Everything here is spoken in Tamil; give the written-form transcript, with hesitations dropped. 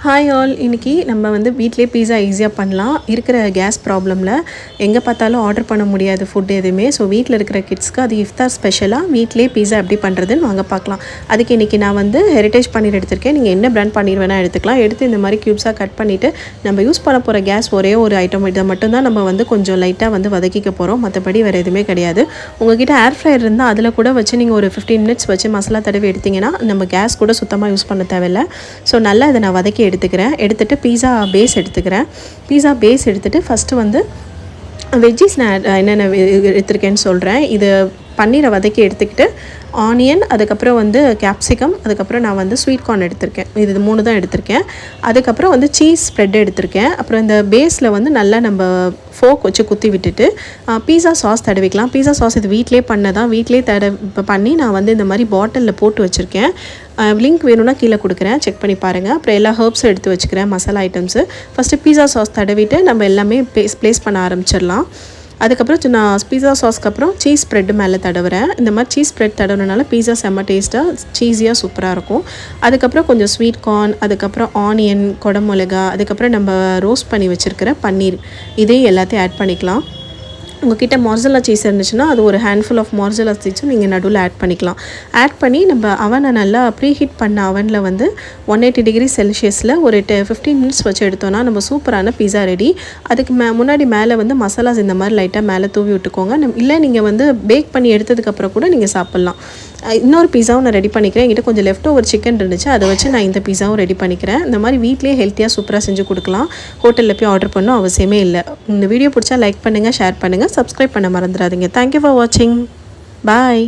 ஹாய் ஆல், இன்றைக்கி நம்ம வந்து வீட்டிலே பீஸா ஈஸியாக பண்ணலாம். இருக்கிற கேஸ் ப்ராப்ளமில் எங்கே பார்த்தாலும் ஆர்டர் பண்ண முடியாது ஃபுட் எதுவுமே. ஸோ வீட்டில் இருக்கிற கிட்ஸ்க்கு அது இஃப்தார் ஸ்பெஷலாக வீட்டிலே பீஸா எப்படி பண்ணுறதுன்னு வாங்க பார்க்கலாம். அதுக்கு இன்றைக்கி நான் வந்து ஹெரிட்டேஜ் பன்னீர் எடுத்திருக்கேன். நீங்கள் என்ன பிராண்ட் பன்னீர் வேணால் எடுத்துக்கலாம். எடுத்து இந்த மாதிரி க்யூப்ஸாக கட் பண்ணிவிட்டு நம்ம யூஸ் பண்ண போகிற கேஸ் ஒரே ஒரு ஐட்டம், இதை மட்டும்தான் நம்ம வந்து கொஞ்சம் லைட்டாக வந்து வதக்கிக்க போகிறோம். மற்றபடி வேறு எதுவுமே கிடையாது. உங்கள்கிட்ட ஏர் ஃப்ரையர் இருந்தால் அதில் கூட வச்சு நீங்கள் ஒரு 15 மினிட்ஸ் வச்சு மசாலா தடவி எடுத்திங்கன்னா நம்ம கேஸ் கூட சுத்தமாக யூஸ் பண்ண தேவையில்லை. ஸோ நல்லா இதை நான் வதக்கி எடுத்துகிட்டு பீஸா பேஸ் எடுத்துகிட்டு ஃபஸ்ட்டு வந்து வெஜ்ஜீஸ் நான் என்னென்ன எடுத்திருக்கேன்னு சொல்கிறேன். இது பன்னீரை வதக்கி எடுத்துக்கிட்டு ஆனியன், அதுக்கப்புறம் வந்து கேப்சிகம், அதுக்கப்புறம் நான் வந்து ஸ்வீட் கார்ன் எடுத்திருக்கேன். இது 3 தான் எடுத்திருக்கேன். அதுக்கப்புறம் வந்து சீஸ் ஸ்ப்ரெட் எடுத்திருக்கேன். அப்புறம் இந்த பேஸில் வந்து நல்லா நம்ம ஃபோக் வச்சு குத்தி விட்டுட்டு பீஸா சாஸ் தடவிக்கலாம். பீஸா சாஸ் இது வீட்டிலே பண்ணி நான் வந்து இந்த மாதிரி பாட்டிலில் போட்டு வச்சுருக்கேன். லிங்க் வேணும்னா கீழே கொடுக்குறேன், செக் பண்ணி பாருங்கள். அப்புறம் எல்லா ஹர்ப்ஸும் எடுத்து வச்சுக்கிறேன், மசாலா ஐட்டம்ஸு. ஃபஸ்ட்டு பீஸா சாஸ் தடவிட்டு நம்ம எல்லாமே ப்ளேஸ் பண்ண ஆரம்பிச்சிடலாம். அதுக்கப்புறம் நான் பீஸா சாஸ்க்கு அப்புறம் சீஸ் ஸ்ப்ரெட்டு மேலே தடவுறேன். இந்த மாதிரி சீஸ் ஸ்ப்ரெட் தடவுறதுனால பீஸா செம்ம டேஸ்ட்டாக சீஸியாக சூப்பராக இருக்கும். அதுக்கப்புறம் கொஞ்சம் ஸ்வீட் கார்ன், அதுக்கப்புறம் ஆனியன், குடமிளகா, அதுக்கப்புறம் நம்ம ரோஸ்ட் பண்ணி வச்சுருக்கிற பன்னீர், இதையும் எல்லாத்தையும் ஆட் பண்ணிக்கலாம். உங்கள்கிட்ட மார்சலா சீஸ் இருந்துச்சுன்னா அது ஒரு ஹேண்ட்ஃபுல் ஆஃப் மார்சலா சீஸும் நீங்கள் நடுவில் ஆட் பண்ணிக்கலாம். ஆட் பண்ணி நம்ம அவனை நல்லா ப்ரீஹீட் பண்ண அவனில் வந்து 180 டிகிரி செல்சியஸில் ஒரு 15 மினிட்ஸ் வச்சு எடுத்தோன்னா நம்ம சூப்பரான பீஸா ரெடி. அதுக்கு முன்னாடி மேலே வந்து மசாலாஸ் இந்த மாதிரி லைட்டாக மேலே தூவி விட்டுக்கோங்க. இல்லை நீங்கள் வந்து பேக் பண்ணி எடுத்ததுக்கப்புறம் கூட நீங்கள் சாப்பிட்லாம். இன்னொரு பீஸாவும் நான் ரெடி பண்ணிக்கிறேன். என்கிட்ட கொஞ்சம் லெஃப்ட் ஓவர் சிக்கன் இருந்துச்சு, அதை வச்சு நான் இந்த பீஸாவும் ரெடி பண்ணிக்கிறேன். இந்த மாதிரி வீட்லேயே ஹெல்த்தியாக சூப்பராக செஞ்சு கொடுக்கலாம். ஹோட்டலில் போய் ஆர்டர் பண்ணணும் அவசியமே இல்லை. இந்த வீடியோ பிடிச்சா லைக் பண்ணுங்கள், ஷேர் பண்ணுங்கள், சப்ஸ்கிரைப் பண்ண மறந்துடாதீங்க. தேங்க்யூ ஃபார் வாட்சிங். பாய்.